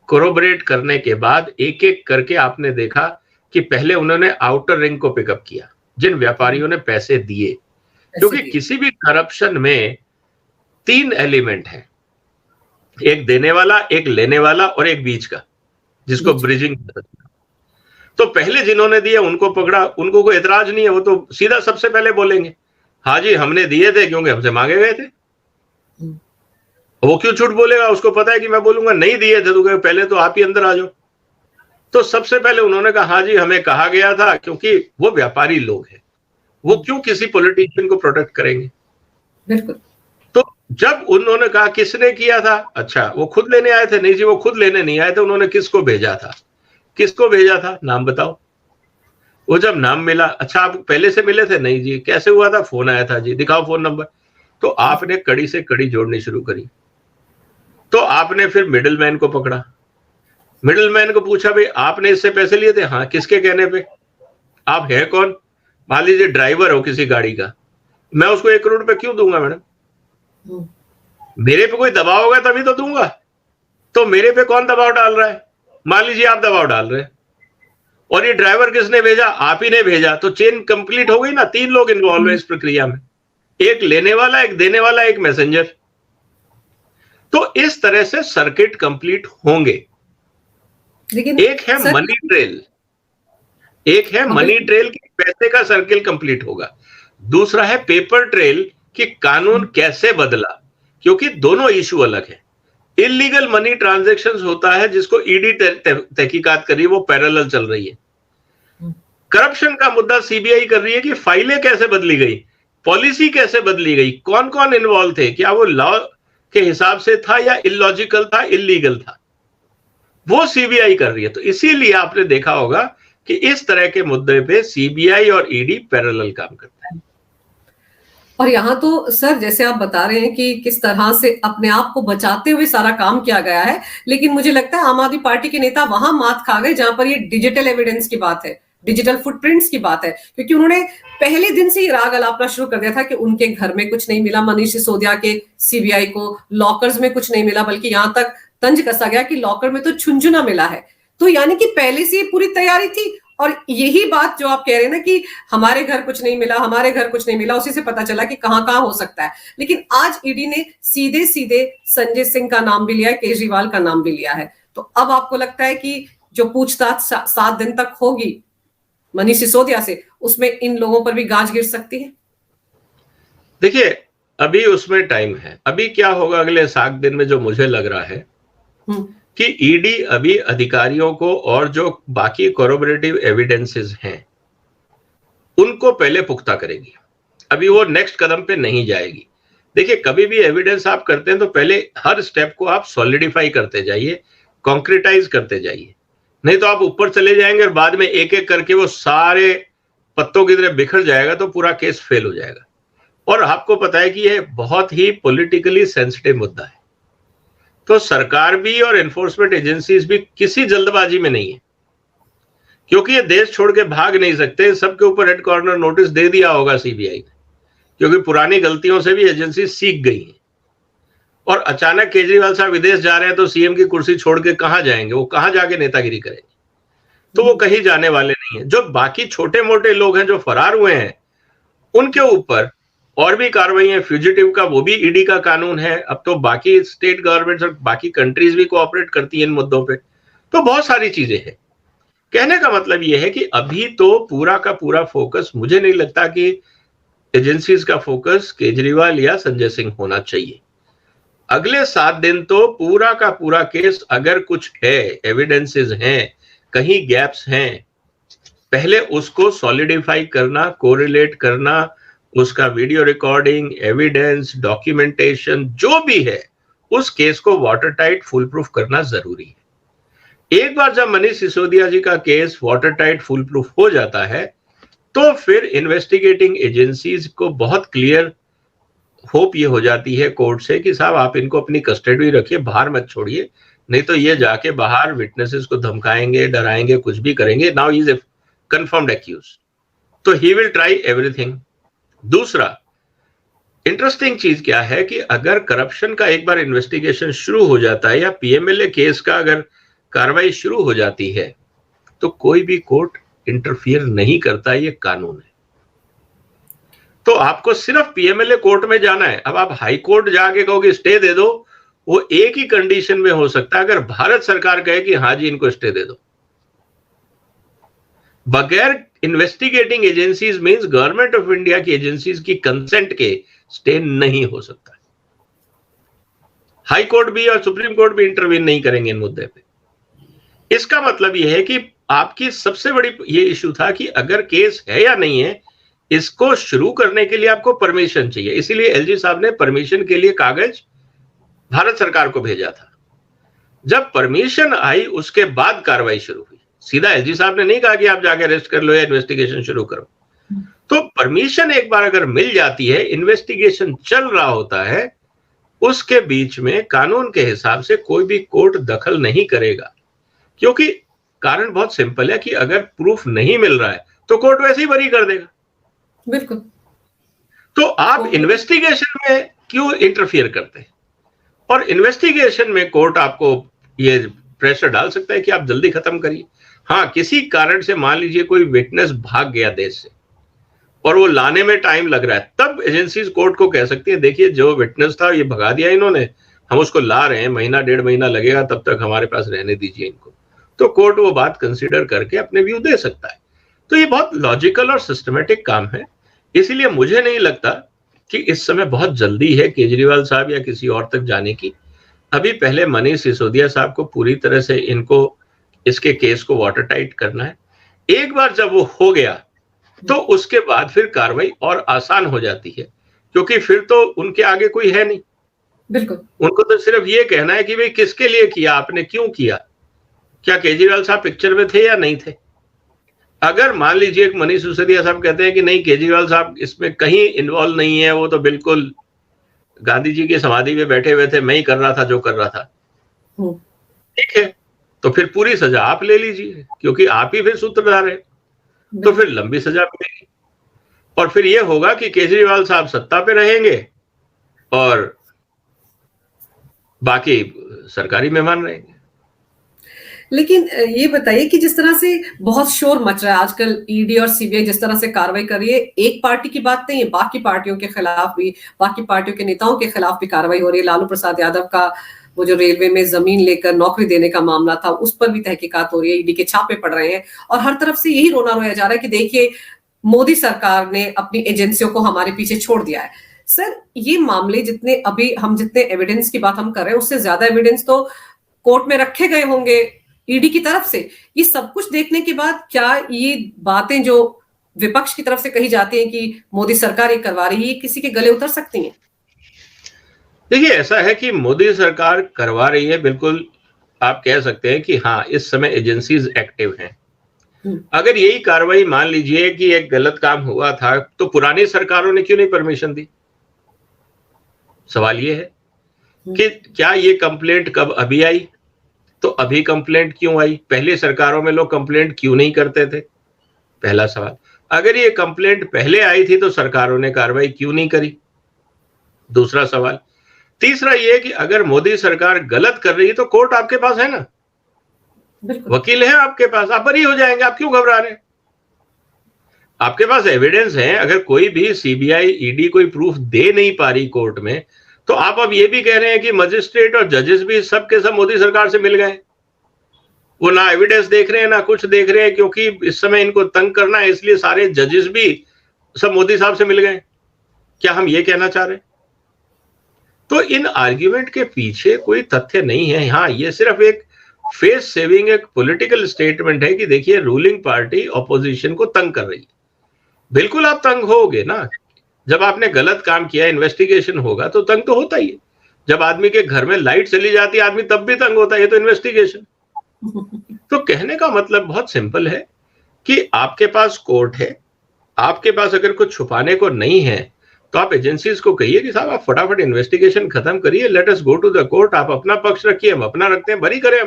कोरोबरेट करने के बाद एक एक करके आपने देखा कि पहले उन्होंने आउटर रिंग को पिकअप किया, जिन व्यापारियों ने पैसे दिए, क्योंकि किसी भी करप्शन में 3 एलिमेंट है, एक देने वाला, एक लेने वाला और एक बीच का, जिसको ब्रिजिंग। तो पहले जिन्होंने दिए उनको पकड़ा, उनको कोई एतराज नहीं है, वो तो सीधा सबसे पहले बोलेंगे हाँ जी हमने दिए थे क्योंकि हमसे मांगे गए थे। वो क्यों झूठ बोलेगा? उसको पता है कि मैं बोलूंगा नहीं दिए थे तो पहले तो आप ही अंदर आ जाओ। तो सबसे पहले उन्होंने कहा हाँ जी हमें कहा गया था, क्योंकि वो व्यापारी लोग हैं, वो क्यों किसी पॉलिटिशियन को प्रोटेक्ट करेंगे। बिल्कुल। तो जब उन्होंने कहा किसने किया था, अच्छा वो खुद लेने आए थे? नहीं जी वो खुद लेने नहीं आए थे, उन्होंने किसको भेजा था? किसको भेजा था? नाम बताओ। वो जब नाम मिला, अच्छा आप पहले से मिले थे? नहीं जी। कैसे हुआ था? फोन आया था जी। दिखाओ फोन नंबर। तो आपने कड़ी से कड़ी जोड़नी शुरू करी। तो आपने फिर मिडिलमैन को पकड़ा, मिडिलमैन को पूछा भाई आपने इससे पैसे लिए थे? हाँ। किसके कहने पे? आप है कौन? मान लीजिए ड्राइवर हो किसी गाड़ी का, मैं उसको 1 करोड़ रुपए क्यों दूंगा मैडम? मेरे पे कोई दबाव होगा तभी तो दूंगा। तो मेरे पे कौन दबाव डाल रहा है? मान लीजिए आप दबाव डाल रहे हैं, और ये ड्राइवर किसने भेजा? आप ही ने भेजा। तो चेन कंप्लीट हो गई ना, 3 लोग इन्वॉल्व है इस प्रक्रिया में, एक लेने वाला, एक देने वाला, एक मैसेंजर। तो इस तरह से सर्किट कंप्लीट होंगे। लेकिन एक है मनी ट्रेल, एक है मनी ट्रेल कि पैसे का सर्किल कंप्लीट होगा, दूसरा है पेपर ट्रेल कि कानून कैसे बदला, क्योंकि दोनों इशू अलग है। इलीगल मनी ट्रांजैक्शंस होता है जिसको ईडी तहकीकात कर रही है, वो पैरेलल चल रही है। करप्शन का मुद्दा सीबीआई कर रही है कि फाइलें कैसे बदली गई, पॉलिसी कैसे बदली गई, कौन कौन इन्वॉल्व थे, क्या वो लॉ के हिसाब से था या इलॉजिकल था, इलीगल था, वो सीबीआई कर रही है। तो इसीलिए आपने देखा होगा कि इस तरह के मुद्दे पे सीबीआई और ईडी पैरेलल काम करते हैं। और यहाँ तो सर जैसे आप बता रहे हैं कि किस तरह से अपने आप को बचाते हुए सारा काम किया गया है, लेकिन मुझे लगता है आम आदमी पार्टी के नेता वहां मात खा गए जहां पर ये डिजिटल एविडेंस की बात है, डिजिटल फुटप्रिंट्स की बात है, क्योंकि उन्होंने पहले दिन से ही राग अलापना शुरू कर दिया था कि उनके घर में कुछ नहीं मिला, मनीष सिसोदिया के सीबीआई को लॉकर्स में कुछ नहीं मिला, बल्कि यहां तक तंज कसा गया कि लॉकर में तो झुनझुना मिला है। तो यानी कि पहले से ही पूरी तैयारी थी। और यही बात जो आप कह रहे हैं ना कि हमारे घर कुछ नहीं मिला, हमारे घर कुछ नहीं मिला, उसी से पता चला कि कहां कहां हो सकता है। लेकिन आज ईडी ने सीधे सीधे संजय सिंह का नाम भी लिया है, केजरीवाल का नाम भी लिया है। तो अब आपको लगता है कि जो पूछताछ 7 दिन तक होगी मनीष सिसोदिया से, उसमें इन लोगों पर भी गाज गिर सकती है? देखिए, अभी उसमें टाइम है। अभी क्या होगा अगले 7 दिन में, जो मुझे लग रहा है कि ईडी अभी अधिकारियों को और जो बाकी कोरोबोरेटिव एविडेंसेस हैं उनको पहले पुख्ता करेगी। अभी वो नेक्स्ट कदम पे नहीं जाएगी। देखिए, कभी भी एविडेंस आप करते हैं तो पहले हर स्टेप को आप सॉलिडिफाई करते जाइए, कॉन्क्रीटाइज करते जाइए, नहीं तो आप ऊपर चले जाएंगे और बाद में एक एक करके वो सारे पत्तों की तरह बिखर जाएगा तो पूरा केस फेल हो जाएगा। और आपको पता है कि ये बहुत ही पॉलिटिकली सेंसिटिव मुद्दा है, तो सरकार भी और एनफोर्समेंट एजेंसीज भी किसी जल्दबाजी में नहीं है, क्योंकि ये देश छोड़ के भाग नहीं सकते। सबके ऊपर रेड कॉर्नर नोटिस दे दिया होगा सीबीआई ने, क्योंकि पुरानी गलतियों से भी एजेंसी सीख गई है। और अचानक केजरीवाल साहब विदेश जा रहे हैं तो सीएम की कुर्सी छोड़ के कहां जाएंगे, वो कहां जाके नेतागिरी करेंगे? तो वो कहीं जाने वाले नहीं है। जो बाकी छोटे मोटे लोग हैं जो फरार हुए हैं उनके ऊपर और भी कार्रवाई, फ्यूजिटिव का वो भी ईडी का कानून है। अब तो बाकी स्टेट गवर्नमेंट्स और बाकी कंट्रीज भी कोऑपरेट करती हैं इन मुद्दों पे, तो बहुत सारी चीजें हैं। कहने का मतलब यह है कि अभी तो पूरा का पूरा फोकस, मुझे नहीं लगता कि एजेंसीज का फोकस केजरीवाल या संजय सिंह होना चाहिए। अगले 7 दिन तो पूरा का पूरा केस, अगर कुछ है, एविडेंसेस हैं, कहीं गैप्स हैं, पहले उसको सॉलिडिफाई करना, कोरिलेट करना, उसका वीडियो रिकॉर्डिंग, एविडेंस, डॉक्यूमेंटेशन जो भी है, उस केस को वाटर टाइट, फुल प्रूफ करना जरूरी है। एक बार जब मनीष सिसोदिया जी का case water tight, full proof हो जाता है तो फिर इन्वेस्टिगेटिंग एजेंसीज को बहुत क्लियर होप ये हो जाती है कोर्ट से कि साहब आप इनको अपनी कस्टडी रखिए, बाहर मत छोड़िए, नहीं तो ये जाके बाहर विटनेसेस को धमकाएंगे, डराएंगे, कुछ भी करेंगे। Now he is a confirmed accused, तो ही विल ट्राई एवरीथिंग। दूसरा इंटरेस्टिंग चीज क्या है कि अगर करप्शन का एक बार इन्वेस्टिगेशन शुरू हो जाता है या पीएमएलए केस का अगर कार्रवाई शुरू हो जाती है तो कोई भी कोर्ट इंटरफियर नहीं करता, ये कानून है। तो आपको सिर्फ पीएमएलए कोर्ट में जाना है। अब आप हाई कोर्ट जाके कहोगे स्टे दे दो, वो एक ही कंडीशन में हो सकता है, अगर भारत सरकार कहे कि हाँ जी इनको स्टे दे दो। बगैर investigating agencies means government of India की एजेंसीज की कंसेंट के स्टे नहीं हो सकता। हाई कोर्ट भी और सुप्रीम कोर्ट भी इंटरवीन नहीं करेंगे इन मुद्दे पे। इसका मतलब यह है कि आपकी सबसे बड़ी ये इशू था कि अगर केस है या नहीं है, इसको शुरू करने के लिए आपको परमिशन चाहिए। इसीलिए एलजी साहब ने परमिशन के लिए कागज भारत सरकार को भेजा था। जब परमिशन आई उसके बाद कार्रवाई शुरू हुई। सीधा एलजी साहब ने नहीं कहा कि आप जाके अरेस्ट कर लो या इन्वेस्टिगेशन शुरू करो। तो परमिशन एक बार अगर मिल जाती है, इन्वेस्टिगेशन चल रहा होता है, उसके बीच में कानून के हिसाब से कोई भी कोर्ट दखल नहीं करेगा, क्योंकि कारण बहुत सिंपल है कि अगर प्रूफ नहीं मिल रहा है तो कोर्ट वैसे ही बरी कर देगा। बिल्कुल। तो आप इन्वेस्टिगेशन में क्यों इंटरफियर करते हैं? और इन्वेस्टिगेशन में कोर्ट आपको ये प्रेशर डाल सकता है कि आप जल्दी खत्म करिए। हाँ, किसी कारण से मान लीजिए कोई विटनेस भाग गया देश से और वो लाने में टाइम लग रहा है, तब एजेंसीज कोर्ट को कह सकती है देखिए जो विटनेस था ये भगा दिया इन्होंने, हम उसको ला रहे हैं, महीना 1.5 महीना लगेगा, तब तक हमारे पास रहने दीजिए इनको। तो कोर्ट वो बात कंसीडर करके अपने व्यू दे सकता है। तो ये बहुत लॉजिकल और सिस्टमेटिक काम है। इसीलिए मुझे नहीं लगता कि इस समय बहुत जल्दी है केजरीवाल साहब या किसी और तक जाने की। अभी पहले मनीष सिसोदिया साहब को पूरी तरह से इनको इसके केस को वाटर टाइट करना है। एक बार जब वो हो गया तो उसके बाद फिर कार्रवाई और आसान हो जाती है, क्योंकि फिर तो उनके आगे कोई है नहीं। बिल्कुल। उनको तो सिर्फ ये कहना है कि भाई किसके लिए किया आपने, क्यों किया, क्या केजरीवाल साहब पिक्चर में थे या नहीं थे। अगर मान लीजिए एक मनीष सिसोदिया साहब कहते हैं कि नहीं, केजरीवाल साहब इसमें कहीं इन्वॉल्व नहीं है, वो तो बिल्कुल गांधी जी की समाधि में बैठे हुए थे, मैं ही कर रहा था जो कर रहा था, ठीक है, तो फिर पूरी सजा आप ले लीजिए, क्योंकि आप ही फिर सूत्रधार है, तो फिर लंबी सजा मिलेगी। और फिर ये होगा कि केजरीवाल साहब सत्ता पे रहेंगे और बाकी सरकारी मेहमान रहेंगे। लेकिन ये बताइए कि जिस तरह से बहुत शोर मच रहा है आजकल, ईडी और सीबीआई जिस तरह से कार्रवाई कर रही है, एक पार्टी की बात नहीं है, बाकी पार्टियों के खिलाफ भी, बाकी पार्टियों के नेताओं के खिलाफ भी कार्रवाई हो रही है। लालू प्रसाद यादव का वो जो रेलवे में जमीन लेकर नौकरी देने का मामला था, उस पर भी तहकीकात हो रही है, ईडी के छापे पड़ रहे हैं, और हर तरफ से यही रोना रोया जा रहा है कि देखिए मोदी सरकार ने अपनी एजेंसियों को हमारे पीछे छोड़ दिया है। सर, ये मामले जितने अभी हम जितने एविडेंस की बात हम कर रहे हैं, उससे ज्यादा एविडेंस तो कोर्ट में रखे गए होंगे ईडी की तरफ से। ये सब कुछ देखने के बाद क्या ये बातें जो विपक्ष की तरफ से कही जाती हैं कि मोदी सरकार ये करवा रही है, किसी के गले उतर सकती हैं? देखिए, ऐसा है कि मोदी सरकार करवा रही है, बिल्कुल आप कह सकते हैं कि हाँ, इस समय एजेंसीज एक्टिव हैं। अगर यही कार्रवाई मान लीजिए कि एक गलत काम हुआ था, तो पुरानी सरकारों ने क्यों नहीं परमिशन दी? सवाल ये है कि क्या ये कंप्लेंट कब अभी आई, तो अभी कंप्लेंट क्यों आई? पहले सरकारों में लोग कंप्लेंट क्यों नहीं करते थे? पहला सवाल। अगर ये कंप्लेंट पहले आई थी तो सरकारों ने कार्रवाई क्यों नहीं करी? दूसरा सवाल। तीसरा ये कि अगर मोदी सरकार गलत कर रही है तो कोर्ट आपके पास है ना, वकील है आपके पास, आप बरी हो जाएंगे, आप क्यों घबरा रहे हैं? आपके पास एविडेंस है। अगर कोई भी सीबीआई ईडी कोई प्रूफ दे नहीं पा रही कोर्ट में, तो आप अब ये भी कह रहे हैं कि मजिस्ट्रेट और जजेस भी सब के सब मोदी सरकार से मिल गए, वो ना एविडेंस देख रहे हैं ना कुछ देख रहे हैं, क्योंकि इस समय इनको तंग करना है, इसलिए सारे जजेस भी सब मोदी साहब से मिल गए। क्या हम ये कहना चाह रहे हैं? तो इन आर्ग्यूमेंट के पीछे कोई तथ्य नहीं है। हाँ, ये सिर्फ एक फेस सेविंग, एक पॉलिटिकल स्टेटमेंट है कि देखिए रूलिंग पार्टी ऑपोजिशन को तंग कर रही है। बिल्कुल आप तंग होगे ना, जब आपने गलत काम किया, इन्वेस्टिगेशन होगा तो तंग तो होता ही है। जब आदमी के घर में लाइट चली जाती है, आदमी तब भी तंग होता है, तो इन्वेस्टिगेशन। तो कहने का मतलब बहुत सिंपल है कि आपके पास कोर्ट है, आपके पास अगर कुछ छुपाने को नहीं है तो आप एजेंसीज को कहिए कि साहब आप फटाफट इन्वेस्टिगेशन खत्म करिए, let us go to the court. आप अपना पक्ष रखिए, हम अपना रखते हैं, बरी करें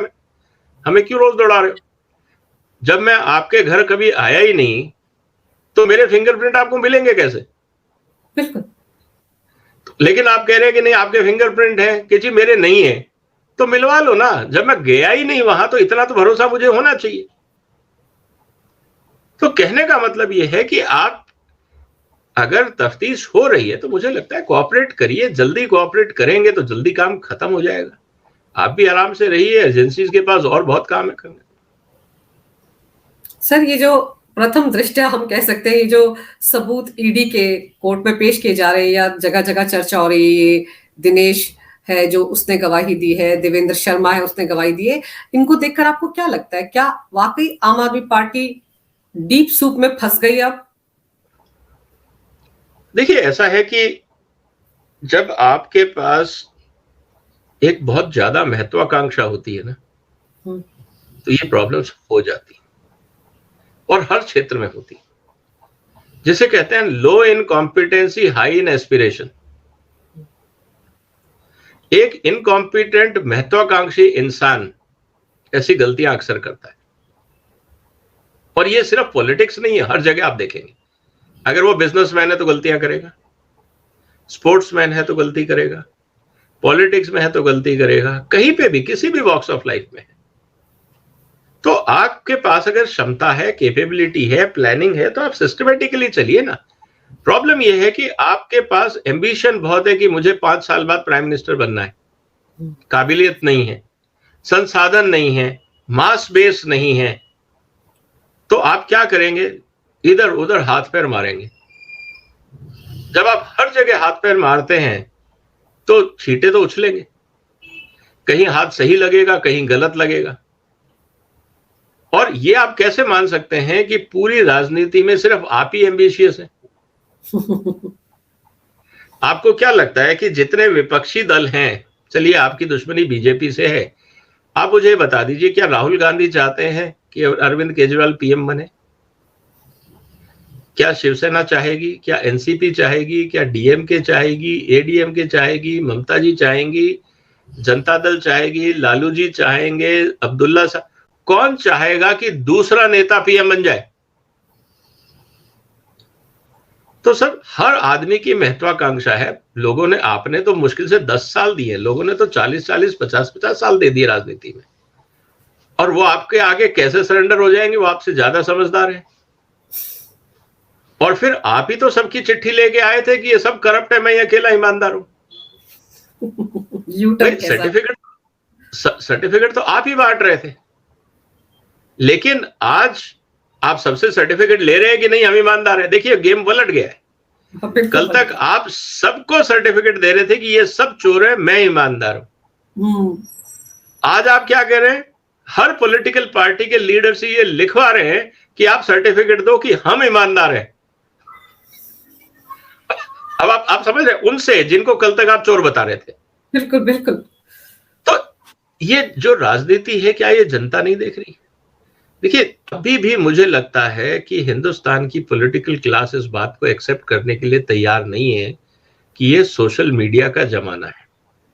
हमें क्यों रोज दौड़ा रहे हो? जब मैं आपके घर कभी आया ही नहीं तो मेरे फिंगरप्रिंट आपको मिलेंगे कैसे? बिल्कुल। लेकिन आप कह रहे हैं कि नहीं आपके फिंगरप्रिंट हैं, कि जी मेरे नहीं है, तो मिलवा लो ना। जब मैं गया ही नहीं वहां तो इतना तो भरोसा मुझे होना चाहिए। तो कहने का मतलब यह है कि आप अगर तफ्तीश हो रही है तो मुझे लगता है कोऑपरेट करिए, जल्दी कोऑपरेट करेंगे तो जल्दी काम खत्म हो जाएगा। आप भी आराम से रहिए, एजेंसीज के पास और बहुत काम है करने। सर, ये जो प्रथम दृष्टया हम कह सकते हैं, ये जो सबूत ईडी के कोर्ट में पेश किए जा रहे हैं या जगह जगह चर्चा हो रही है, दिनेश है जो उसने गवाही दी है, देवेंद्र शर्मा है उसने गवाही दी है, इनको देखकर आपको क्या लगता है, क्या वाकई आम आदमी पार्टी डीप सूप में फंस गई अब? देखिए, ऐसा है कि जब आपके पास एक बहुत ज्यादा महत्वाकांक्षा होती है ना, तो ये प्रॉब्लम्स हो जाती है, और हर क्षेत्र में होती है। जिसे कहते हैं लो इन कॉम्पिटेंसी, हाई इन एस्पिरेशन। एक इनकॉम्पिटेंट महत्वाकांक्षी इंसान ऐसी गलतियां अक्सर करता है, और ये सिर्फ पॉलिटिक्स नहीं है, हर जगह आप देखेंगे। अगर वो बिजनेसमैन है तो गलतियां करेगा, स्पोर्ट्समैन है तो गलती करेगा, पॉलिटिक्स में है तो गलती करेगा, कहीं पे भी किसी भी वॉक्स ऑफ लाइफ में है। तो आपके पास अगर क्षमता है, कैपेबिलिटी है, प्लानिंग है, तो आप सिस्टमेटिकली चलिए ना। प्रॉब्लम यह है कि आपके पास एम्बिशन बहुत है कि मुझे 5 साल बाद प्राइम मिनिस्टर बनना है, काबिलियत नहीं है, संसाधन नहीं है, मास बेस नहीं है, तो आप क्या करेंगे? इधर उधर हाथ पैर मारेंगे। जब आप हर जगह हाथ पैर मारते हैं तो छींटे तो उछलेंगे, कहीं हाथ सही लगेगा, कहीं गलत लगेगा। और ये आप कैसे मान सकते हैं कि पूरी राजनीति में सिर्फ आप ही एम्बिशियस हैं? आपको क्या लगता है कि जितने विपक्षी दल हैं, चलिए आपकी दुश्मनी बीजेपी से है, आप मुझे बता दीजिए क्या राहुल गांधी चाहते हैं कि अरविंद केजरीवाल पीएम बने? क्या शिवसेना चाहेगी, क्या एनसीपी चाहेगी, क्या डीएमके चाहेगी, एडीएमके चाहेगी, ममता जी चाहेंगी, जनता दल चाहेगी, लालू जी चाहेंगे, अब्दुल्ला साहब, कौन चाहेगा कि दूसरा नेता पीएम बन जाए? तो सर हर आदमी की महत्वाकांक्षा है। लोगों ने, आपने तो मुश्किल से 10 साल दिए, लोगों ने तो 40-40, 50-50 साल दे दिए राजनीति में, और वो आपके आगे कैसे सरेंडर हो जाएंगे, वो आपसे ज्यादा समझदार है। और फिर आप ही तो सबकी चिट्ठी लेके आए थे कि ये सब करप्ट है, मैं ये अकेला ईमानदार हूं। सर्टिफिकेट तो आप ही बांट रहे थे, लेकिन आज आप सबसे सर्टिफिकेट ले रहे हैं कि नहीं हम ईमानदार है। देखिए गेम पलट गया है। कल तक आप सबको सर्टिफिकेट दे रहे थे कि ये सब चोर है, मैं ईमानदार हूं। आज आप क्या कह रहे हैं? हर पॉलिटिकल पार्टी के लीडर से ये लिखवा रहे हैं कि आप सर्टिफिकेट दो कि हम ईमानदार हैं। अब आप समझ रहे हैं, उनसे जिनको कल तक आप चोर बता रहे थे। बिल्कुल बिल्कुल। तो ये जो राजनीति है, क्या ये जनता नहीं देख रही? देखिए अभी भी मुझे लगता है कि हिंदुस्तान की पॉलिटिकल क्लास इस बात को एक्सेप्ट करने के लिए तैयार नहीं है कि ये सोशल मीडिया का जमाना है।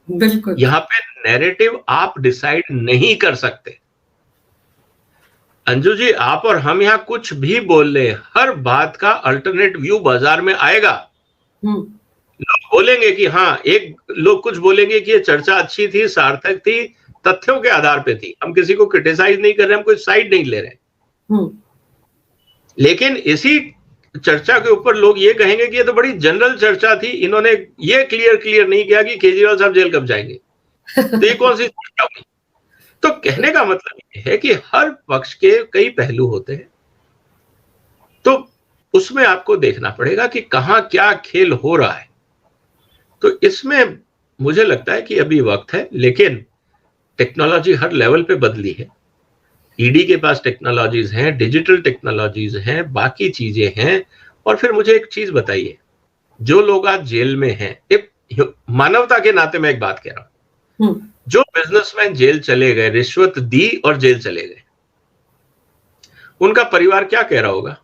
बिल्कुल। यहां पे नैरेटिव आप डिसाइड नहीं कर सकते। अंजू जी, आप और हम यहां कुछ भी बोल रहे हैं, हर बात का अल्टरनेट व्यू बाजार में आएगा। लोग बोलेंगे कि हाँ, एक लोग कुछ बोलेंगे कि ये चर्चा अच्छी थी, सार्थक थी, तथ्यों के आधार पे थी। हम किसी को क्रिटिसाइज नहीं कर रहे, हम कोई साइड नहीं ले रहे। लेकिन इसी चर्चा के ऊपर लोग ये कहेंगे कि ये तो बड़ी जनरल चर्चा थी, इन्होंने ये क्लियर नहीं किया कि केजरीवाल साहब जेल कब जाएंगे। तो ये कौन सी चर्चा हुई? तो कहने का मतलब ये है कि हर पक्ष के कई पहलू होते हैं, तो उसमें आपको देखना पड़ेगा कि कहां क्या खेल हो रहा है। तो इसमें मुझे लगता है कि अभी वक्त है, लेकिन टेक्नोलॉजी हर लेवल पे बदली है। ईडी के पास टेक्नोलॉजीज हैं, डिजिटल टेक्नोलॉजीज हैं, बाकी चीजें हैं। और फिर मुझे एक चीज बताइए, जो लोग आज जेल में हैं, एक मानवता के नाते मैं एक बात कह रहा हूं, जो बिजनेसमैन जेल चले गए, रिश्वत दी और जेल चले गए, उनका परिवार क्या कह रहा होगा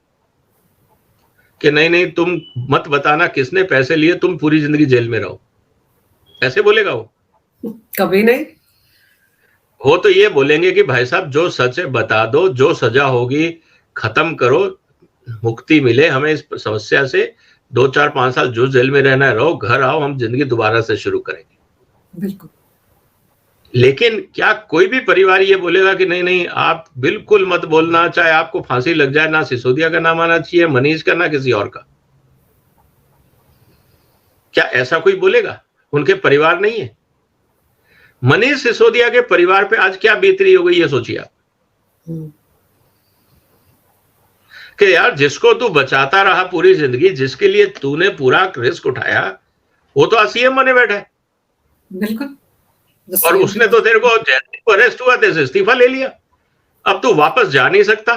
कि नहीं तुम मत बताना किसने पैसे लिए, तुम पूरी जिंदगी जेल में रहो, ऐसे बोलेगा वो? कभी नहीं। हो तो ये बोलेंगे कि भाई साहब जो सच है बता दो, जो सजा होगी खत्म करो, मुक्ति मिले हमें इस समस्या से, 2-4-5 साल जो जेल में रहना है रहो, घर आओ, हम जिंदगी दोबारा से शुरू करेंगे। बिल्कुल। लेकिन क्या कोई भी परिवार ये बोलेगा कि नहीं आप बिल्कुल मत बोलना, चाहे आपको फांसी लग जाए, ना सिसोदिया का नाम आना चाहिए, मनीष का, ना किसी और का? क्या ऐसा कोई बोलेगा? उनके परिवार नहीं है। मनीष सिसोदिया के परिवार पे आज क्या बीत रही हो गई, ये सोचिए आप। कि यार जिसको तू बचाता रहा पूरी जिंदगी, जिसके लिए तूने पूरा रिस्क उठाया, वो तो सीएम बने बैठा है। बिल्कुल। और उसने तो तेरे को जैसे को अरेस्ट हुआ तेरे से इस्तीफा ले लिया, अब तू वापस जा नहीं सकता।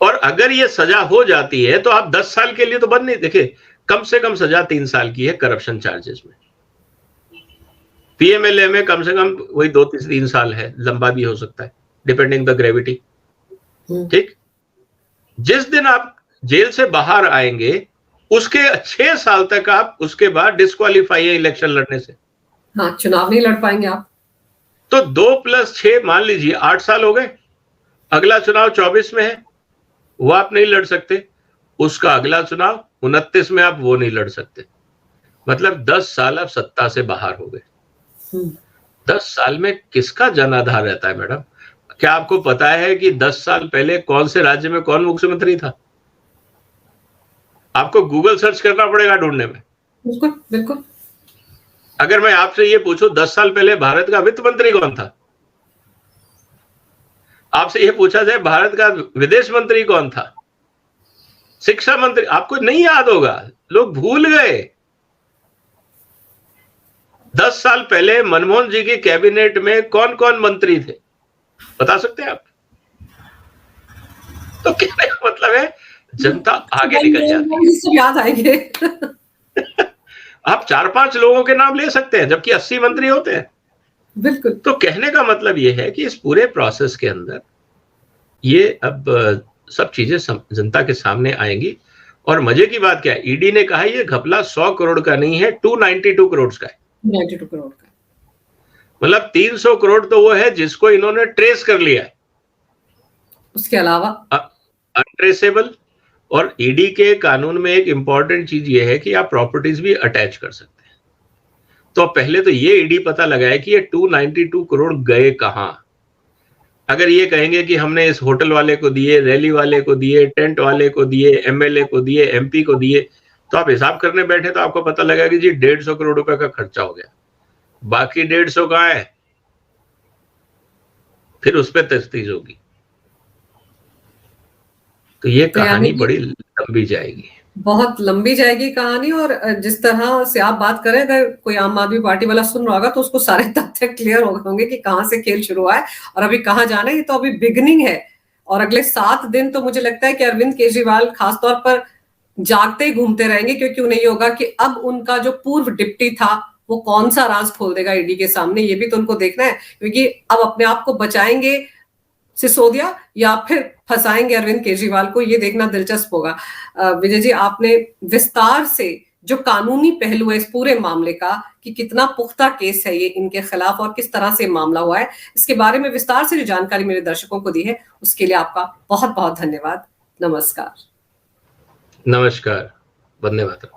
और अगर ये सजा हो जाती है तो आप 10 साल के लिए तो बंद नहीं, देखिए कम से कम सजा 3 साल की है करप्शन चार्जेस में। पीएमएलए में कम से कम वही 2-3 साल है, लंबा भी हो सकता है डिपेंडिंग द ग्रेविटी। ठीक, जिस दिन आप जेल से बाहर आएंगे उसके 6 साल तक आप उसके बाद डिस्क्वालीफाई है इलेक्शन लड़ने से। हाँ, चुनाव नहीं लड़ पाएंगे आप। तो 2+6 मान लीजिए 8 साल हो गए। अगला चुनाव 24 में है, वो आप नहीं लड़ सकते। उसका अगला चुनाव 29 में, आप वो नहीं लड़ सकते। मतलब 10 साल आप सत्ता से बाहर हो गए। 10 साल में किसका जनाधार रहता है मैडम? क्या आपको पता है कि 10 साल पहले कौन से राज्य में कौन मुख्यमंत्री था? आपको गूगल सर्च करना पड़ेगा ढूंढने में। बिल्कुल बिल्कुल। अगर मैं आपसे ये पूछूं 10 साल पहले भारत का वित्त मंत्री कौन था, आपसे ये पूछा जाए भारत का विदेश मंत्री कौन था, शिक्षा मंत्री, आपको नहीं याद होगा, लोग भूल गए। 10 साल पहले मनमोहन जी की कैबिनेट में कौन कौन मंत्री थे, बता सकते हैं आप? तो कहने का मतलब है जनता आगे निकल जाती है। याद आएंगे। आप 4-5 लोगों के नाम ले सकते हैं जबकि 80 मंत्री होते हैं। बिल्कुल। तो कहने का मतलब यह है कि इस पूरे प्रोसेस के अंदर ये अब सब चीजें जनता के सामने आएंगी। और मजे की बात क्या है, ईडी ने कहा ये घपला 100 करोड़ का नहीं है, 292 करोड़ का है। 92 करोड़ का, मतलब 300 करोड़ तो वो है जिसको इन्होंने ट्रेस कर लिया है, उसके अलावा अनट्रेसेबल। और ईडी के कानून में एक इंपॉर्टेंट चीज ये है कि आप प्रॉपर्टीज भी अटैच कर सकते हैं। तो पहले तो ये ईडी पता लगाए कि ये 292 करोड़ गए कहां। अगर ये कहेंगे कि हमने इस होटल वाले को दिए, रैली वाले को दिए, टेंट वाले को दिए, एमएलए को दिए, एमपी को दिए, तो आप हिसाब करने बैठे तो आपको पता लगा कि जी 150 करोड़ रुपए का खर्चा हो गया, बाकी 150 कहां है, फिर उस पर तफ्तीश होगी। तो ये तो यानी कहानी कि बड़ी लंबी जाएगी, बहुत लंबी जाएगी कहानी। और जिस तरह से आप बात करें, अगर कोई आम आदमी पार्टी वाला सुन रहा होगा तो उसको सारे तथ्य क्लियर हो गए होंगे कि कहाँ से खेल शुरू हुआ है और अभी कहाँ जाना है। ये तो अभी बिगनिंग है, और अगले 7 दिन तो मुझे लगता है कि अरविंद केजरीवाल खासतौर पर जागते ही घूमते रहेंगे, क्योंकि उन्हें ये होगा कि अब उनका जो पूर्व डिप्टी था वो कौन सा राज खोल देगा ईडी के सामने, ये भी तो उनको देखना है। क्योंकि अब अपने आप को बचाएंगे सिसोदिया या फिर फंसाएंगे अरविंद केजरीवाल को, ये देखना दिलचस्प होगा। विजय जी, आपने विस्तार से जो कानूनी पहलू है इस पूरे मामले का, कि कितना पुख्ता केस है ये इनके खिलाफ और किस तरह से मामला हुआ है, इसके बारे में विस्तार से जो जानकारी मेरे दर्शकों को दी है, उसके लिए आपका बहुत बहुत धन्यवाद। नमस्कार। नमस्कार, धन्यवाद।